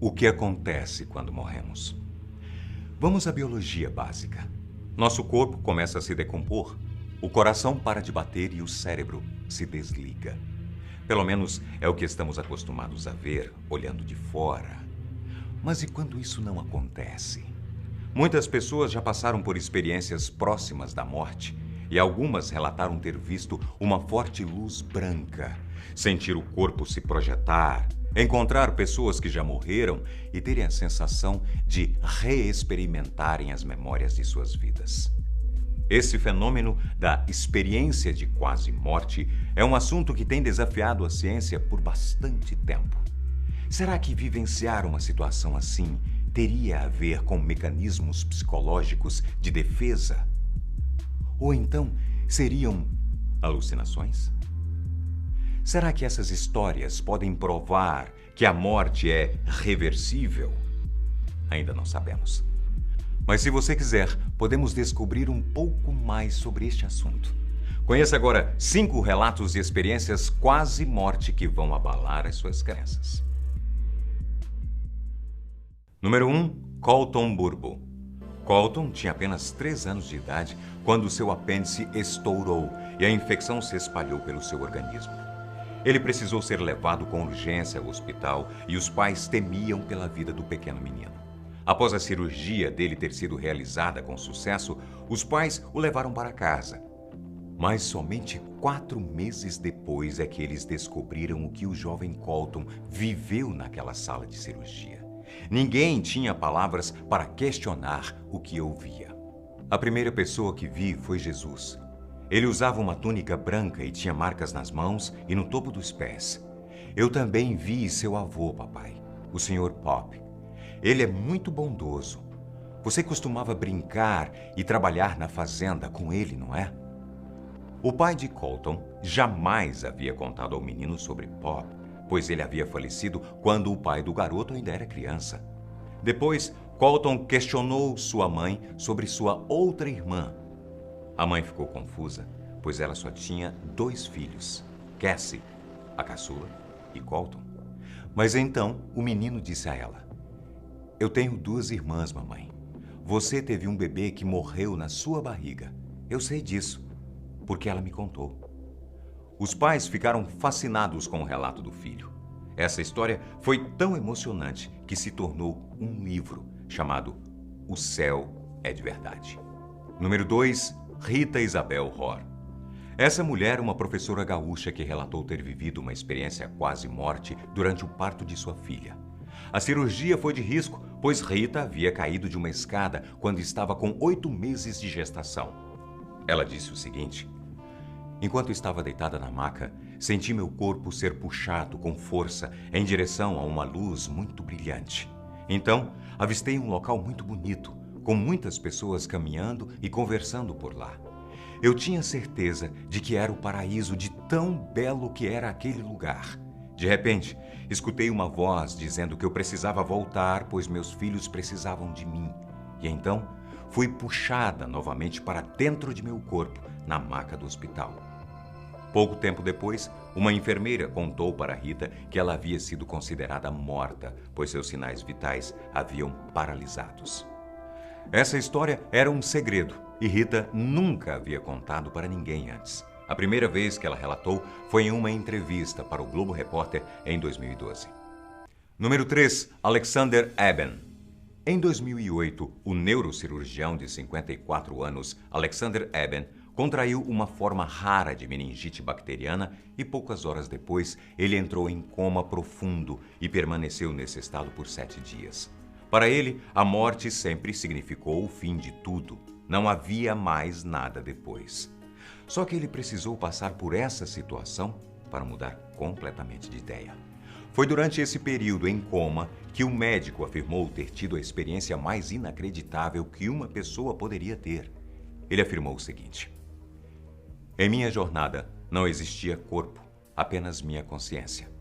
O que acontece quando morremos? Vamos à biologia básica. Nosso corpo começa a se decompor, o coração para de bater e o cérebro se desliga. Pelo menos é o que estamos acostumados a ver, olhando de fora. Mas e quando isso não acontece? Muitas pessoas já passaram por experiências próximas da morte e algumas relataram ter visto uma forte luz branca, sentir o corpo se projetar, encontrar pessoas que já morreram e terem a sensação de reexperimentarem as memórias de suas vidas. Esse fenômeno da experiência de quase morte é um assunto que tem desafiado a ciência por bastante tempo. Será que vivenciar uma situação assim teria a ver com mecanismos psicológicos de defesa? Ou então seriam alucinações? Será que essas histórias podem provar que a morte é reversível? Ainda não sabemos. Mas se você quiser, podemos descobrir um pouco mais sobre este assunto. Conheça agora 5 relatos de experiências quase morte que vão abalar as suas crenças. Número 1. Colton Burbo. Colton tinha apenas 3 anos de idade quando seu apêndice estourou e a infecção se espalhou pelo seu organismo. Ele precisou ser levado com urgência ao hospital e os pais temiam pela vida do pequeno menino. Após a cirurgia dele ter sido realizada com sucesso, os pais o levaram para casa. Mas somente 4 meses depois é que eles descobriram o que o jovem Colton viveu naquela sala de cirurgia. Ninguém tinha palavras para questionar o que ouvia. A primeira pessoa que vi foi Jesus. Ele usava uma túnica branca e tinha marcas nas mãos e no topo dos pés. Eu também vi seu avô, papai, o Sr. Pop. Ele é muito bondoso. Você costumava brincar e trabalhar na fazenda com ele, não é? O pai de Colton jamais havia contado ao menino sobre Pop, pois ele havia falecido quando o pai do garoto ainda era criança. Depois, Colton questionou sua mãe sobre sua outra irmã. A mãe ficou confusa, pois ela só tinha 2 filhos, Cassie, a caçula, e Colton. Mas então o menino disse a ela: "Eu tenho 2 irmãs, mamãe. Você teve um bebê que morreu na sua barriga. Eu sei disso, porque ela me contou." Os pais ficaram fascinados com o relato do filho. Essa história foi tão emocionante que se tornou um livro chamado O Céu é de Verdade. Número 2. Rita Isabel Rohr. Essa mulher é uma professora gaúcha que relatou ter vivido uma experiência quase morte durante o parto de sua filha. A cirurgia foi de risco, pois Rita havia caído de uma escada quando estava com 8 meses de gestação. Ela disse o seguinte: "Enquanto estava deitada na maca, senti meu corpo ser puxado com força em direção a uma luz muito brilhante. Então, avistei um local muito bonito, com muitas pessoas caminhando e conversando por lá. Eu tinha certeza de que era o paraíso de tão belo que era aquele lugar. De repente, escutei uma voz dizendo que eu precisava voltar, pois meus filhos precisavam de mim. E então, fui puxada novamente para dentro de meu corpo, na maca do hospital." Pouco tempo depois, uma enfermeira contou para Rita que ela havia sido considerada morta, pois seus sinais vitais haviam paralisados. Essa história era um segredo e Rita nunca havia contado para ninguém antes. A primeira vez que ela relatou foi em uma entrevista para o Globo Repórter em 2012. Número 3. Alexander Eben. Em 2008, o neurocirurgião de 54 anos, Alexander Eben, contraiu uma forma rara de meningite bacteriana e poucas horas depois ele entrou em coma profundo e permaneceu nesse estado por 7 dias. Para ele, a morte sempre significou o fim de tudo. Não havia mais nada depois. Só que ele precisou passar por essa situação para mudar completamente de ideia. Foi durante esse período em coma que o médico afirmou ter tido a experiência mais inacreditável que uma pessoa poderia ter. Ele afirmou o seguinte: "Em minha jornada não existia corpo, apenas minha consciência.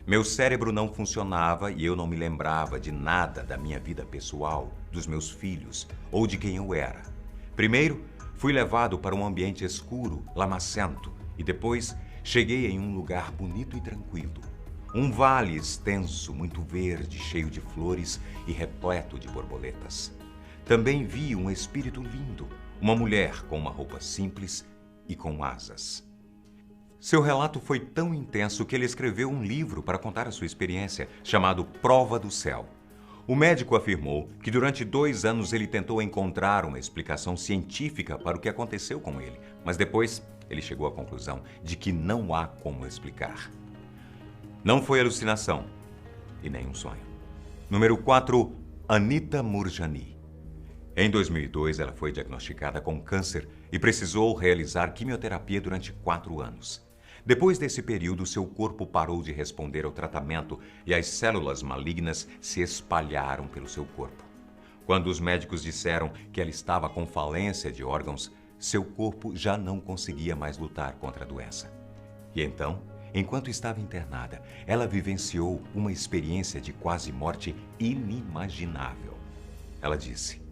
Meu cérebro não funcionava e eu não me lembrava de nada da minha vida pessoal, dos meus filhos ou de quem eu era. Primeiro, fui levado para um ambiente escuro, lamacento, e depois cheguei em um lugar bonito e tranquilo. Um vale extenso, muito verde, cheio de flores e repleto de borboletas. Também vi um espírito lindo, uma mulher com uma roupa simples e com asas. Seu relato foi tão intenso que ele escreveu um livro para contar a sua experiência, chamado Prova do Céu. O médico afirmou que durante 2 anos ele tentou encontrar uma explicação científica para o que aconteceu com ele, mas depois ele chegou à conclusão de que não há como explicar. Não foi alucinação e nem um sonho. Número 4, Anita Moorjani. Em 2002, ela foi diagnosticada com câncer e precisou realizar quimioterapia durante 4 anos. Depois desse período, seu corpo parou de responder ao tratamento e as células malignas se espalharam pelo seu corpo. Quando os médicos disseram que ela estava com falência de órgãos, seu corpo já não conseguia mais lutar contra a doença. E então, enquanto estava internada, ela vivenciou uma experiência de quase morte inimaginável. Ela disse: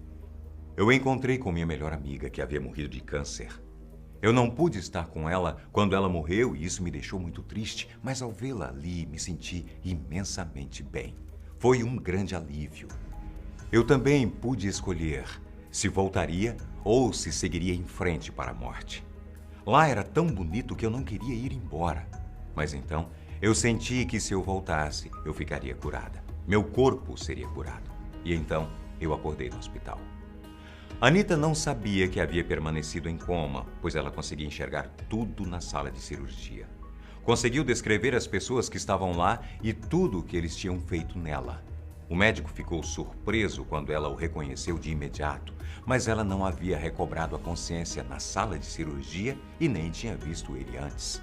"Eu encontrei com minha melhor amiga que havia morrido de câncer. Eu não pude estar com ela quando ela morreu e isso me deixou muito triste, mas ao vê-la ali me senti imensamente bem. Foi um grande alívio. Eu também pude escolher se voltaria ou se seguiria em frente para a morte. Lá era tão bonito que eu não queria ir embora. Mas então eu senti que se eu voltasse, eu ficaria curada. Meu corpo seria curado. E então eu acordei no hospital." Anita não sabia que havia permanecido em coma, pois ela conseguia enxergar tudo na sala de cirurgia. Conseguiu descrever as pessoas que estavam lá e tudo o que eles tinham feito nela. O médico ficou surpreso quando ela o reconheceu de imediato, mas ela não havia recobrado a consciência na sala de cirurgia e nem tinha visto ele antes.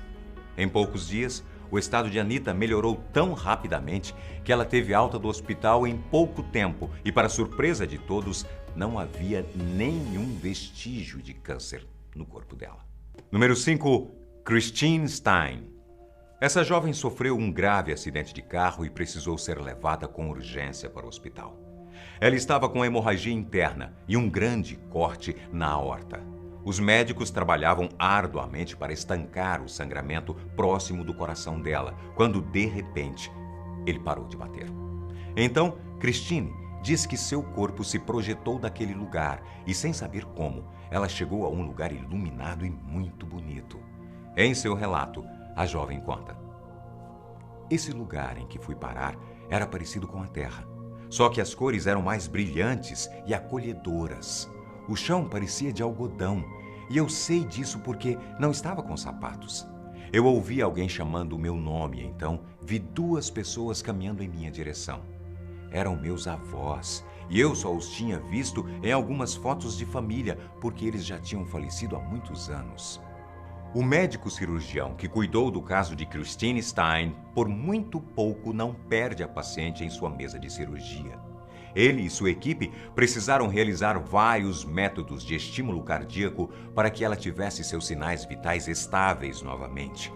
Em poucos dias, o estado de Anita melhorou tão rapidamente que ela teve alta do hospital em pouco tempo e, para surpresa de todos, não havia nenhum vestígio de câncer no corpo dela. Número 5, Christine Stein. Essa jovem sofreu um grave acidente de carro e precisou ser levada com urgência para o hospital. Ela estava com hemorragia interna e um grande corte na aorta. Os médicos trabalhavam arduamente para estancar o sangramento próximo do coração dela, quando, de repente, ele parou de bater. Então, Christine diz que seu corpo se projetou daquele lugar e, sem saber como, ela chegou a um lugar iluminado e muito bonito. Em seu relato, a jovem conta: "Esse lugar em que fui parar era parecido com a terra, só que as cores eram mais brilhantes e acolhedoras. O chão parecia de algodão, e eu sei disso porque não estava com sapatos. Eu ouvi alguém chamando o meu nome, então vi 2 pessoas caminhando em minha direção. Eram meus avós, e eu só os tinha visto em algumas fotos de família, porque eles já tinham falecido há muitos anos." O médico cirurgião que cuidou do caso de Christine Stein, por muito pouco não perde a paciente em sua mesa de cirurgia. Ele e sua equipe precisaram realizar vários métodos de estímulo cardíaco para que ela tivesse seus sinais vitais estáveis novamente.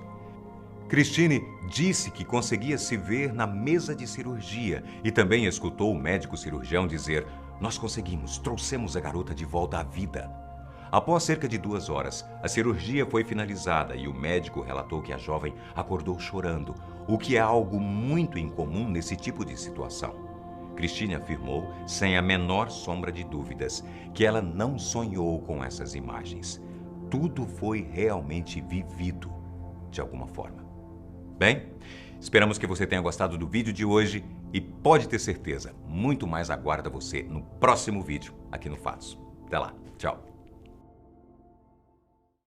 Christine disse que conseguia se ver na mesa de cirurgia e também escutou o médico cirurgião dizer: "Nós conseguimos, trouxemos a garota de volta à vida." Após cerca de 2 horas, a cirurgia foi finalizada e o médico relatou que a jovem acordou chorando, o que é algo muito incomum nesse tipo de situação. Christine afirmou, sem a menor sombra de dúvidas, que ela não sonhou com essas imagens. Tudo foi realmente vivido, de alguma forma. Bem, esperamos que você tenha gostado do vídeo de hoje e pode ter certeza, muito mais aguarda você no próximo vídeo aqui no Fatos. Até lá, tchau!